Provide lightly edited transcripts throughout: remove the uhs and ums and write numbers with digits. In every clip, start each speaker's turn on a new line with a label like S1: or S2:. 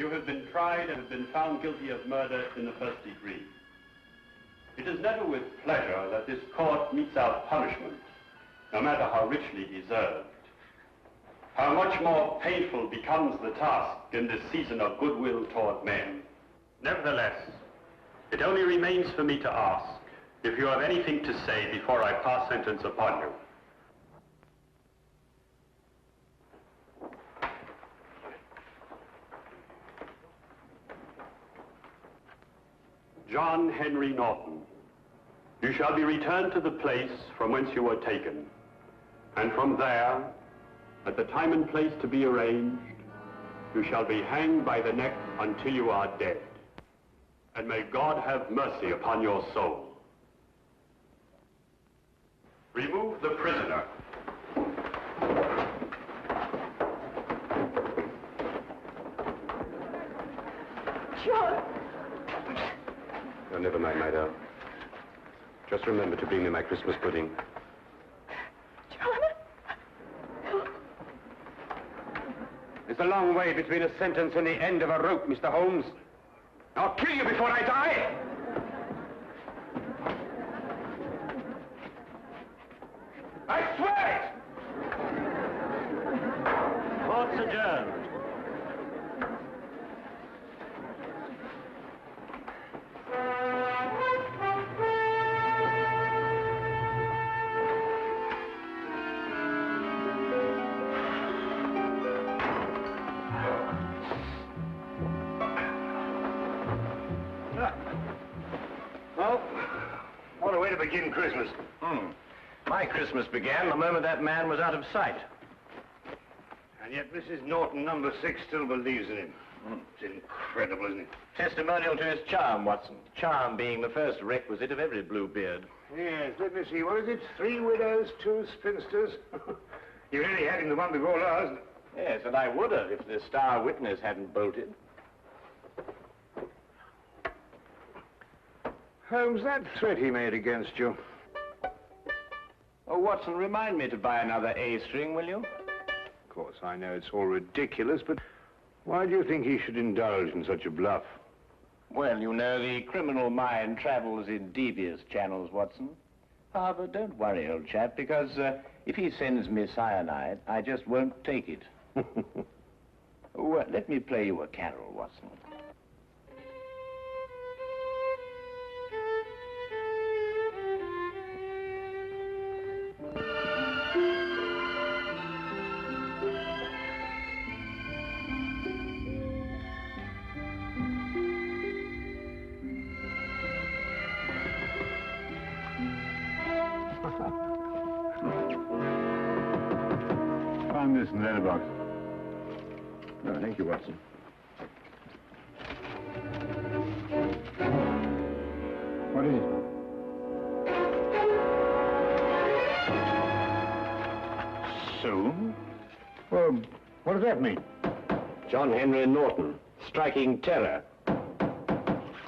S1: You have been tried and have been found guilty of murder in the first degree. It is never with pleasure that this court metes out punishment, no matter how richly deserved. How much more painful becomes the task in this season of goodwill toward men. Nevertheless, it only remains for me to ask if you have anything to say before I pass sentence upon you. John Henry Norton, you shall be returned to the place from whence you were taken, and from there, at the time and place to be arranged, you shall be hanged by the neck until you are dead. And may God have mercy upon your soul. Remove the prisoner.
S2: John!
S3: Oh, never mind, my darling. Just remember to bring me my Christmas pudding. There's a long way between a sentence and the end of a rope, Mr. Holmes. I'll kill you before I die! I swear it!
S1: Court's adjourned.
S4: Begin Christmas. My Christmas began the moment that man was out of sight. And yet Mrs. Norton, number 6, still believes in him. It's incredible, isn't it? Testimonial to his charm, Watson. Charm being the first requisite of every Bluebeard. Yes, let me see. What is it? 3 widows, 2 spinsters. You really had him the one before last. Yes, and I would have if the star witness hadn't bolted. Holmes, that threat he made against you. Oh, Watson, remind me to buy another A string, will you? Of course, I know it's all ridiculous, but why do you think he should indulge in such a bluff? Well, you know, the criminal mind travels in devious channels, Watson. However, don't worry, old chap, because if he sends me cyanide, I just won't take it. Well, let me play you a carol, Watson. Find this in the letterbox. Oh, thank you, Watson. What is it? Soon? Well, what does that mean? John Henry Norton, striking terror.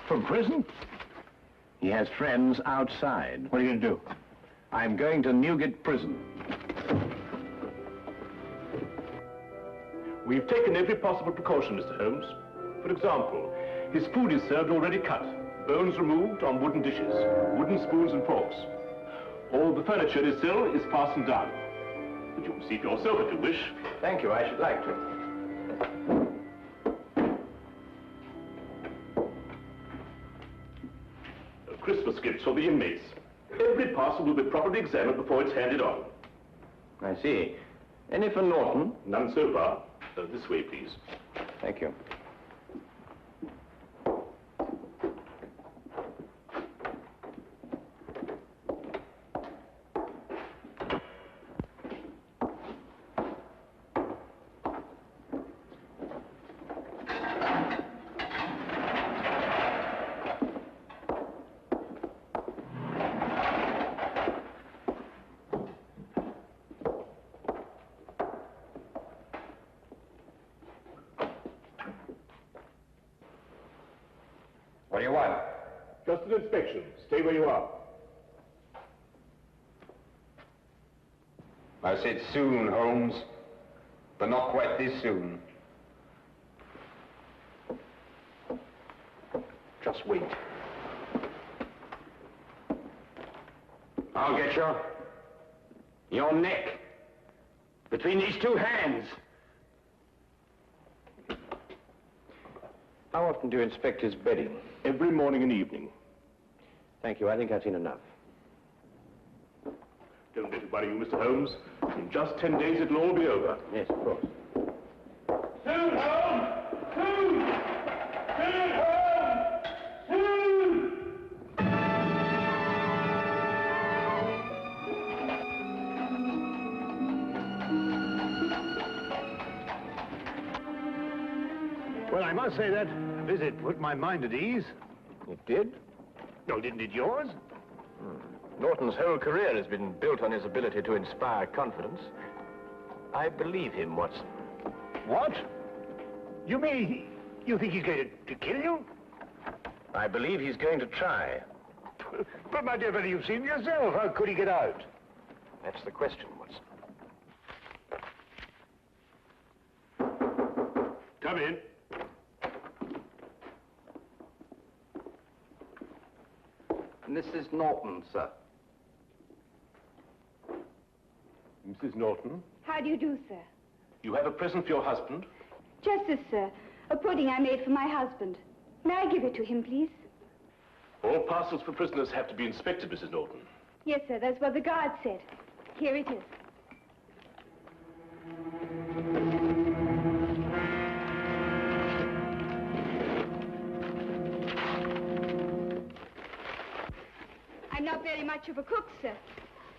S4: From prison? He has friends outside. What are you going to do? I'm going to Newgate Prison.
S5: We've taken every possible precaution, Mr. Holmes. For example, his food is served already cut, bones removed on wooden dishes, wooden spoons and forks. All the furniture is fastened down. But you can see for yourself if you wish.
S4: Thank you, I should like to.
S5: Christmas gifts for the inmates. Every parcel will be properly examined before it's handed on.
S4: I see. Any for Norton?
S5: None so far. This way, please.
S4: Thank you.
S3: What do you want?
S5: Just an inspection. Stay where you are.
S3: I said soon, Holmes, but not quite this soon.
S4: Just wait.
S3: I'll get you. Your neck. Between these two hands.
S4: How often do you inspect his bedding?
S5: Every morning and evening.
S4: Thank you. I think I've seen enough.
S5: Don't let it worry you, Mr. Holmes. In just 10 days, it'll all be over.
S4: Yes, of course.
S1: Soon, Holmes! Soon! Soon, Holmes! Soon!
S4: Well, I must say that visit put my mind at ease. It did? No, didn't it yours?
S6: Norton's whole career has been built on his ability to inspire confidence. I believe him, Watson.
S4: What? You mean you think he's going to kill you?
S6: I believe he's going to try.
S4: But, my dear fellow, you've seen yourself. How could he get out?
S6: That's the question, Watson.
S5: Come in.
S7: Mrs. Norton, sir.
S5: Mrs. Norton,
S2: How do you do, sir?
S5: you have a present for your husband?
S2: Just this, sir. A pudding I made for my husband. May I give it to him, please?
S5: All parcels for prisoners have to be inspected, Mrs. Norton.
S2: Yes, sir. That's what the guard said. Here it is. I'm not very much of a cook, sir,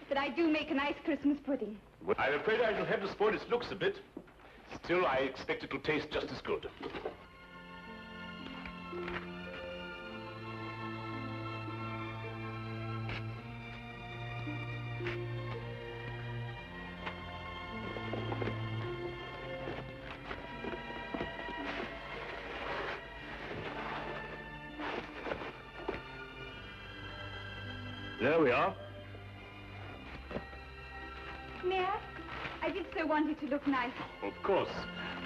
S2: but I do make a nice Christmas pudding.
S5: Well, I'm afraid I shall have to spoil its looks a bit. Still, I expect it will taste just as good. There we are.
S2: May I? I did so want it to look nice.
S5: Of course.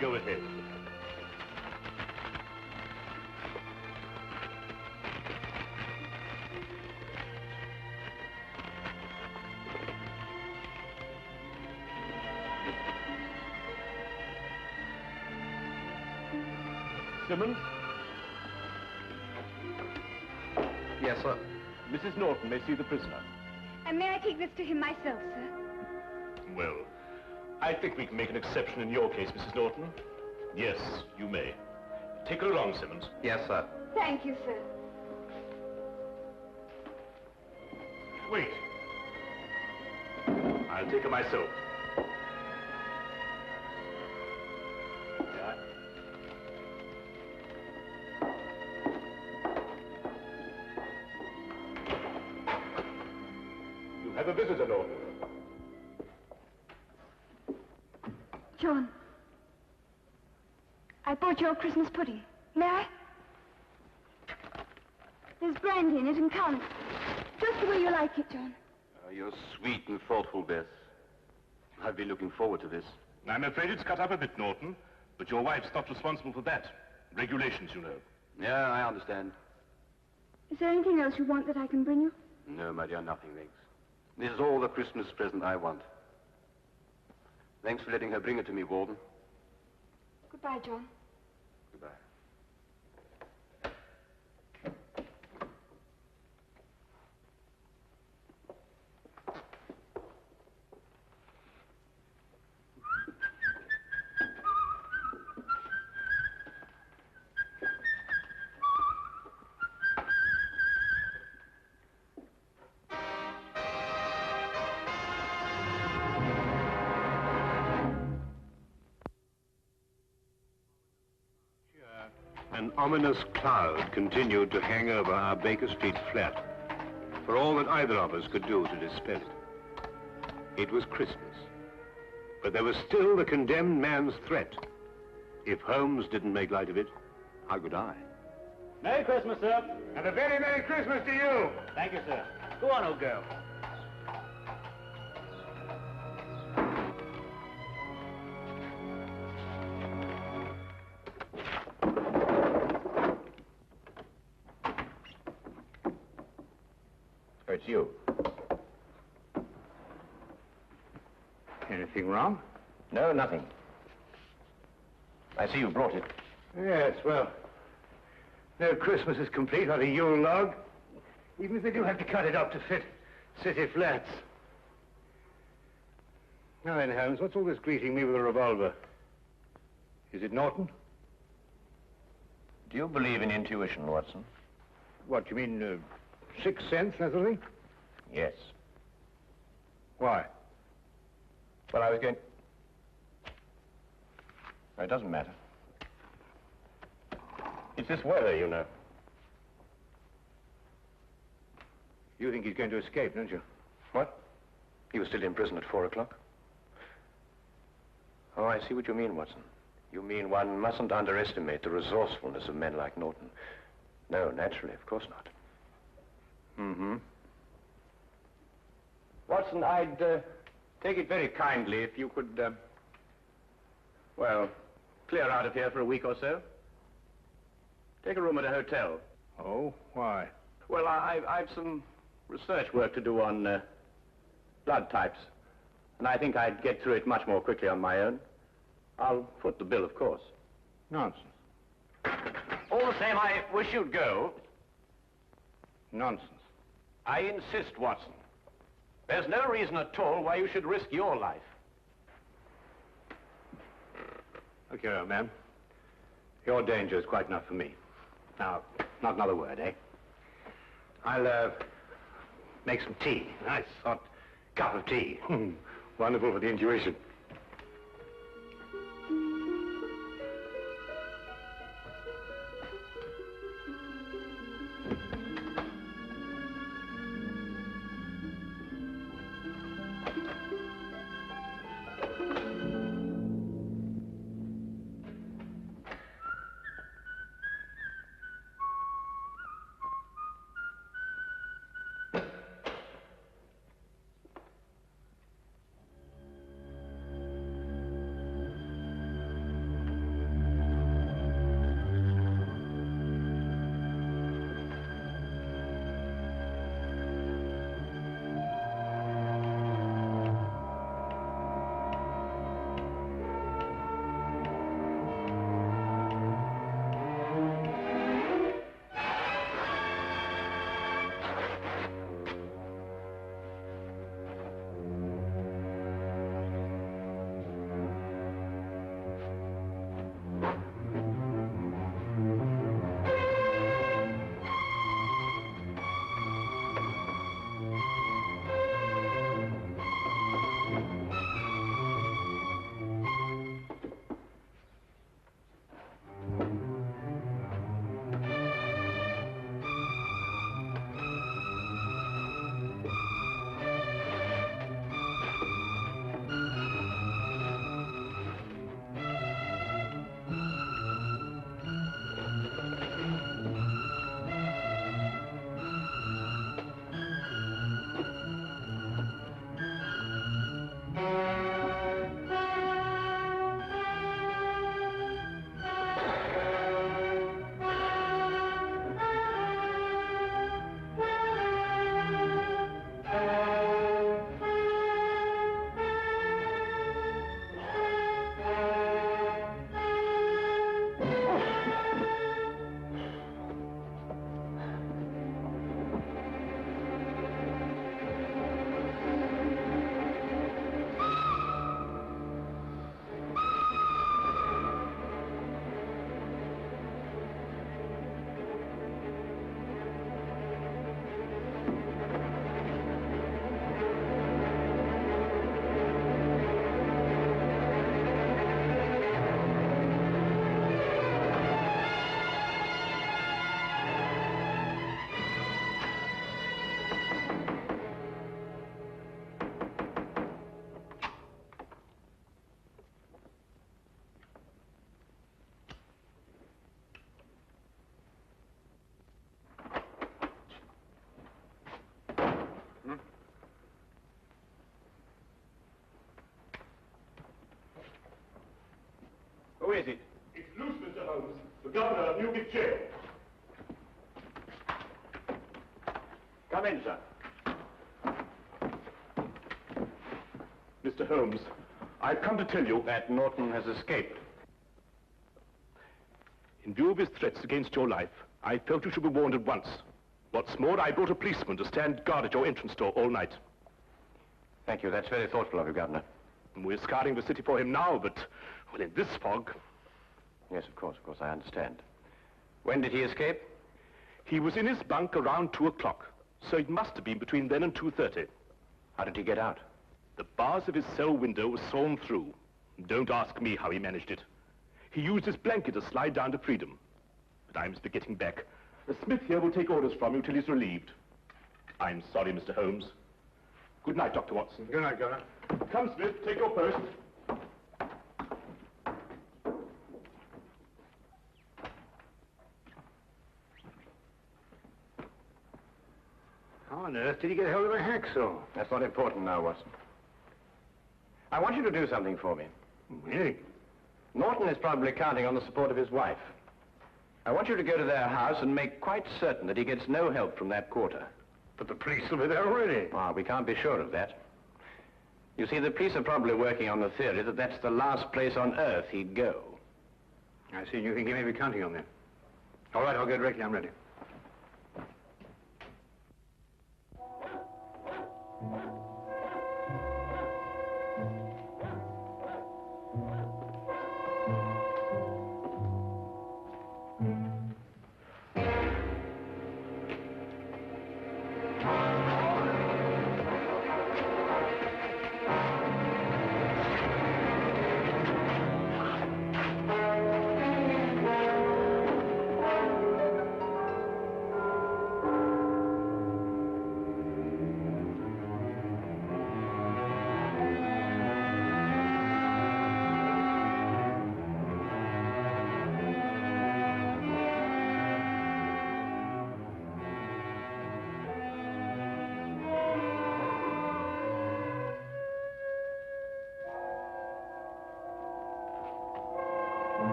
S5: Go ahead. Simmons?
S7: Yes, sir.
S5: Mrs. Norton may see the prisoner.
S2: And may I take this to him myself, sir?
S5: Well, I think we can make an exception in your case, Mrs. Norton. Yes, you may. Take her along, Simmons.
S7: Yes, sir.
S2: Thank you, sir.
S5: Wait. I'll take her myself. Yeah. You have a visitor, Norton.
S2: John, I bought your Christmas pudding. May I? There's brandy in it and currants. Just the way you like it, John.
S1: You're sweet and thoughtful, Beth. I've been looking forward to this.
S5: I'm afraid it's cut up a bit, Norton, but your wife's not responsible for that. Regulations, you know.
S1: Yeah, I understand.
S2: Is there anything else you want that I can bring you?
S1: No, my dear, nothing, thanks. This is all the Christmas present I want. Thanks for letting her bring it to me, Warden.
S2: Goodbye, John.
S1: Goodbye.
S4: An ominous cloud continued to hang over our Baker Street flat, for all that either of us could do to dispel it. It was Christmas, but there was still the condemned man's threat. If Holmes didn't make light of it, how could I?
S3: Merry Christmas, sir.
S4: And a very Merry Christmas to you!
S3: Thank you, sir. Go on, old girl.
S6: It's you.
S4: Anything wrong?
S6: No, nothing. I see you brought it.
S4: Yes, well, no Christmas is complete without a Yule log, even if they do have to cut it up to fit city flats. Now then, Holmes, what's all this greeting me with a revolver? Is it Norton?
S6: Do you believe in intuition, Watson?
S4: What, you mean, sixth sense, that sort of thing?
S6: Yes.
S4: Why?
S6: Well, I was going... No, it doesn't matter. It's this weather, you know.
S4: You think he's going to escape, don't you?
S6: What? He was still in prison at 4 o'clock? Oh, I see what you mean, Watson. You mean one mustn't underestimate the resourcefulness of men like Norton. No, naturally, of course not.
S4: Mm-hmm.
S6: Watson, I'd take it very kindly if you could, well, clear out of here for a week or so. Take a room at a hotel.
S4: Oh, why?
S6: Well, I've some research work to do on blood types, and I think I'd get through it much more quickly on my own. I'll foot the bill, of course.
S4: Nonsense.
S6: All the same, I wish you'd go.
S4: Nonsense.
S6: I insist, Watson. There's no reason at all why you should risk your life.
S4: Look here, old man. Your danger is quite enough for me. Now, not another word, eh? I'll, make some tea. Nice hot cup of tea. Wonderful for the intuition.
S6: Who is it?
S5: It's loose, Mr. Holmes. The governor of Newgate Jail.
S6: Come in, sir.
S5: Mr. Holmes, I've come to tell you
S6: That Norton has escaped.
S5: in view of his threats against your life, I felt you should be warned at once. What's more, I brought a policeman to stand guard at your entrance door all night.
S6: Thank you. That's very thoughtful of you, Governor.
S5: We're scouring the city for him now, but, well, in this fog...
S6: Yes, of course, I understand. When did he escape?
S5: He was in his bunk around 2 o'clock, so it must have been between then and 2:30.
S6: How did he get out?
S5: The bars of his cell window were sawn through. Don't ask me how he managed it. He used his blanket to slide down to freedom. But I must be getting back. The Smith here will take orders from you till he's relieved. I'm sorry, Mr. Holmes. Good night, Dr. Watson.
S4: Good night, Governor.
S5: Come, Smith, take your post.
S4: How on earth did he get hold of a hacksaw?
S6: That's not important now, Watson. I want you to do something for me.
S4: Really?
S6: Norton is probably counting on the support of his wife. I want you to go to their house and make quite certain that he gets no help from that quarter.
S4: But the police will be there already.
S6: Ah, we can't be sure of that. You see, the police are probably working on the theory that that's the last place on earth he'd go.
S4: I see. You think he may be counting on them. All right, I'll go directly. I'm ready.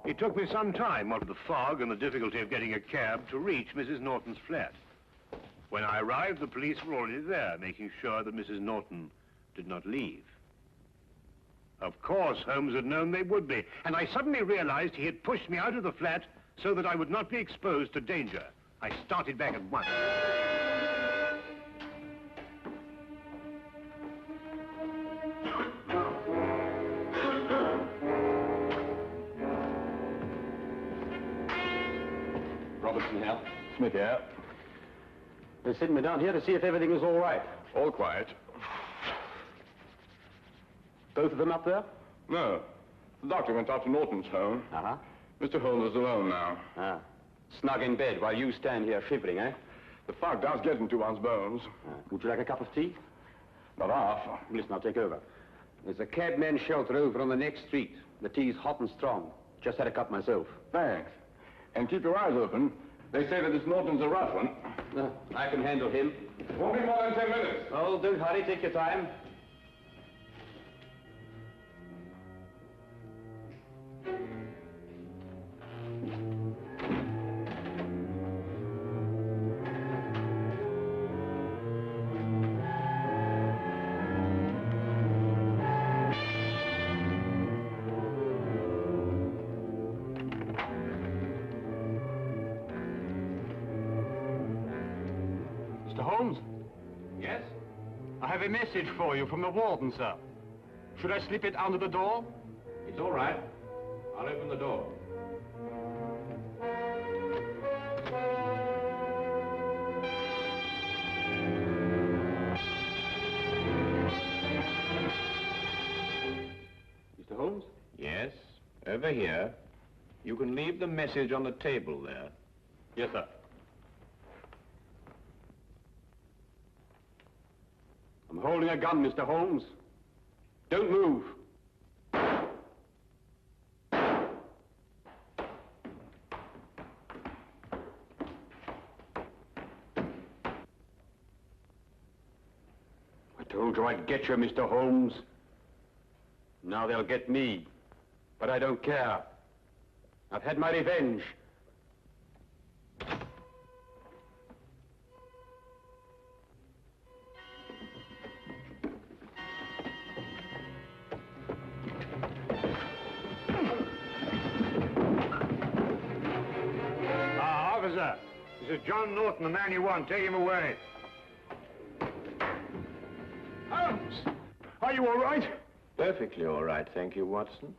S4: It took me some time, what with the fog and the difficulty of getting a cab, to reach Mrs. Norton's flat. When I arrived, the police were already there, making sure that Mrs. Norton did not leave. Of course, Holmes had known they would be, and I suddenly realized he had pushed me out of the flat so that I would not be exposed to danger. I started back at once.
S8: Robertson here.
S5: Smith here.
S8: They sent me down here to see if everything was all right.
S5: All quiet.
S8: Both of them up there?
S5: No. The doctor went off to Norton's home.
S8: Uh-huh.
S5: Mr. Holmes is alone now.
S8: Ah. Snug in bed while you stand here shivering, eh?
S5: The fog does get into one's bones.
S8: Would you like a cup of tea?
S5: Not half.
S8: Listen, I'll take over. There's a cabman's shelter over on the next street. The tea's hot and strong. Just had a cup myself.
S5: Thanks. And keep your eyes open. They say that this Norton's a rough one.
S8: I can handle him.
S5: Won't be more than 10 minutes.
S8: Oh, don't hurry. Take your time.
S4: Mr. Holmes?
S8: Yes?
S4: I have a message for you from the warden, sir. Should I slip it under the door?
S8: It's all right. I'll open the door. Mr. Holmes?
S6: Yes, over here. You can leave the message on the table there.
S8: Yes, sir. I'm holding a gun, Mr. Holmes. Don't move. I told you I'd get you, Mr. Holmes. Now they'll get me. But I don't care. I've had my revenge.
S4: This is John Norton, the man you want. Take him away. Holmes! Are you all right?
S6: Perfectly all right, thank you, Watson.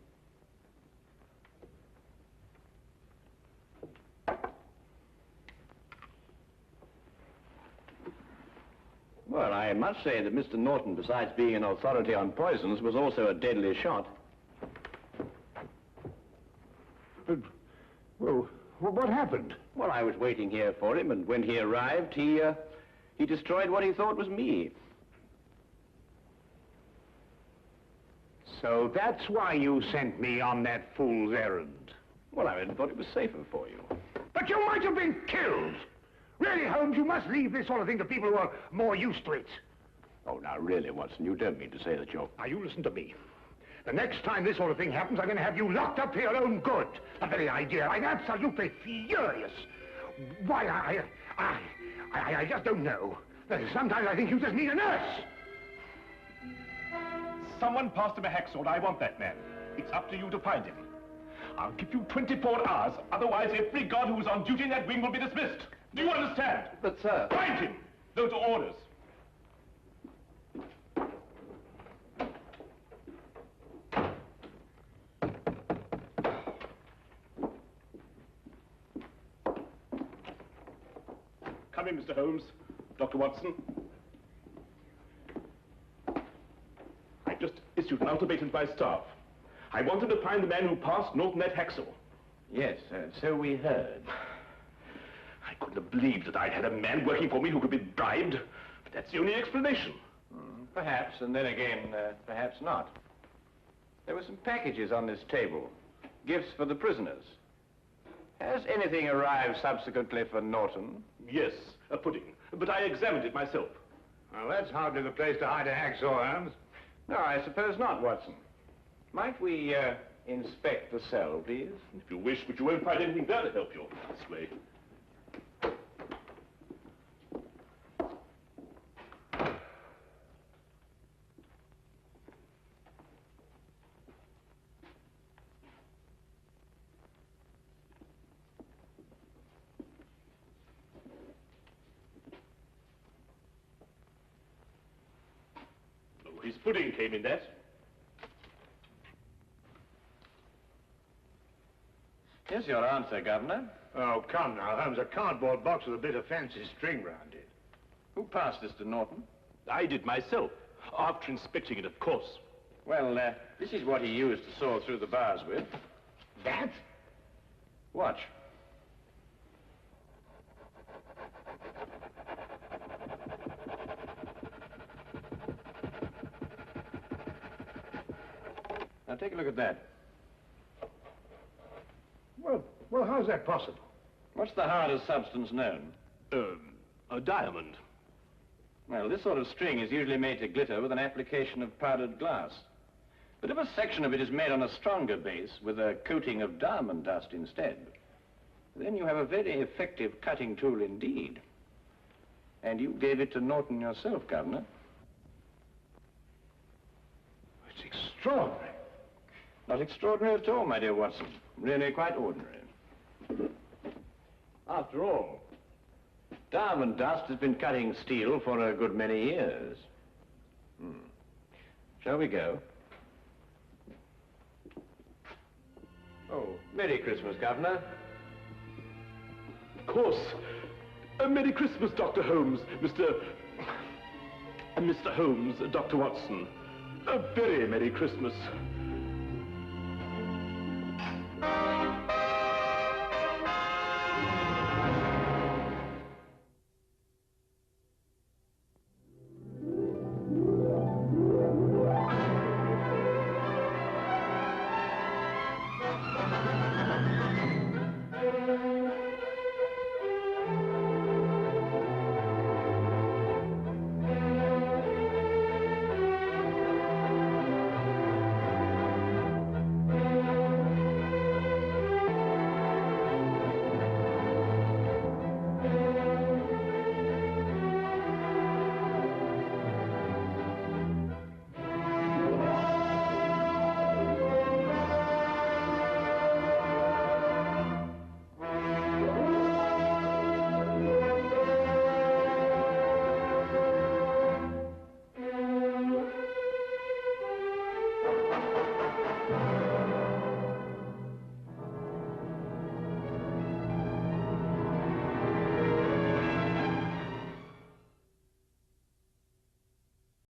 S6: Well, I must say that Mr. Norton, besides being an authority on poisons, was also a deadly shot.
S4: Well, what happened?
S6: Well, I was waiting here for him, and when he arrived, he destroyed what he thought was me.
S4: So that's why you sent me on that fool's errand.
S6: Well, I thought it was safer for you.
S4: But you might have been killed! Really, Holmes, you must leave this sort of thing to people who are more used to it.
S6: Oh, now, really, Watson, you don't mean to say that you're...
S4: Now, you listen to me. The next time this sort of thing happens, I'm going to have you locked up for your own good. The very idea. I'm absolutely furious. Why, I just don't know. Sometimes I think you just need a nurse.
S5: Someone passed him a hacksaw. I want that man. It's up to you to find him. I'll give you 24 hours. Otherwise, every guard who is on duty in that wing will be dismissed. Do you understand?
S7: But, sir...
S5: Find him! Those are orders. Come in, Mr. Holmes. Dr. Watson. I've just issued an ultimatum to my staff. I want them to find the man who passed Norton that hacksaw.
S6: Yes, so we heard.
S5: I couldn't have believed that I'd had a man working for me who could be bribed. But that's the only explanation.
S6: Perhaps, and then again, perhaps not. There were some packages on this table. Gifts for the prisoners. Has anything arrived subsequently for Norton?
S5: Yes, a pudding. But I examined it myself.
S4: Well, that's hardly the place to hide a hacksaw, Holmes.
S6: No, I suppose not, Watson. Might we, inspect the cell, please?
S5: If you wish, but you won't find anything there to help you. This way. His pudding came in that.
S6: Here's your answer, Governor.
S4: Oh, come now, Holmes. A cardboard box with a bit of fancy string round it.
S6: Who passed this to Norton?
S5: I did myself, after inspecting it, of course.
S6: Well, this is what he used to saw through the bars with.
S4: That?
S6: Watch. Now, take a look at that.
S4: Well, how's that possible?
S6: What's the hardest substance known?
S5: A diamond.
S6: Well, this sort of string is usually made to glitter with an application of powdered glass. But if a section of it is made on a stronger base with a coating of diamond dust instead, then you have a very effective cutting tool indeed. And you gave it to Norton yourself, Governor.
S4: It's extraordinary.
S6: Not extraordinary at all, my dear Watson. Really quite ordinary. After all, diamond dust has been cutting steel for a good many years. Shall we go? Oh, Merry Christmas, Governor.
S5: Of course. Merry Christmas, Dr. Holmes, Mr. Holmes, Dr. Watson. A very Merry Christmas.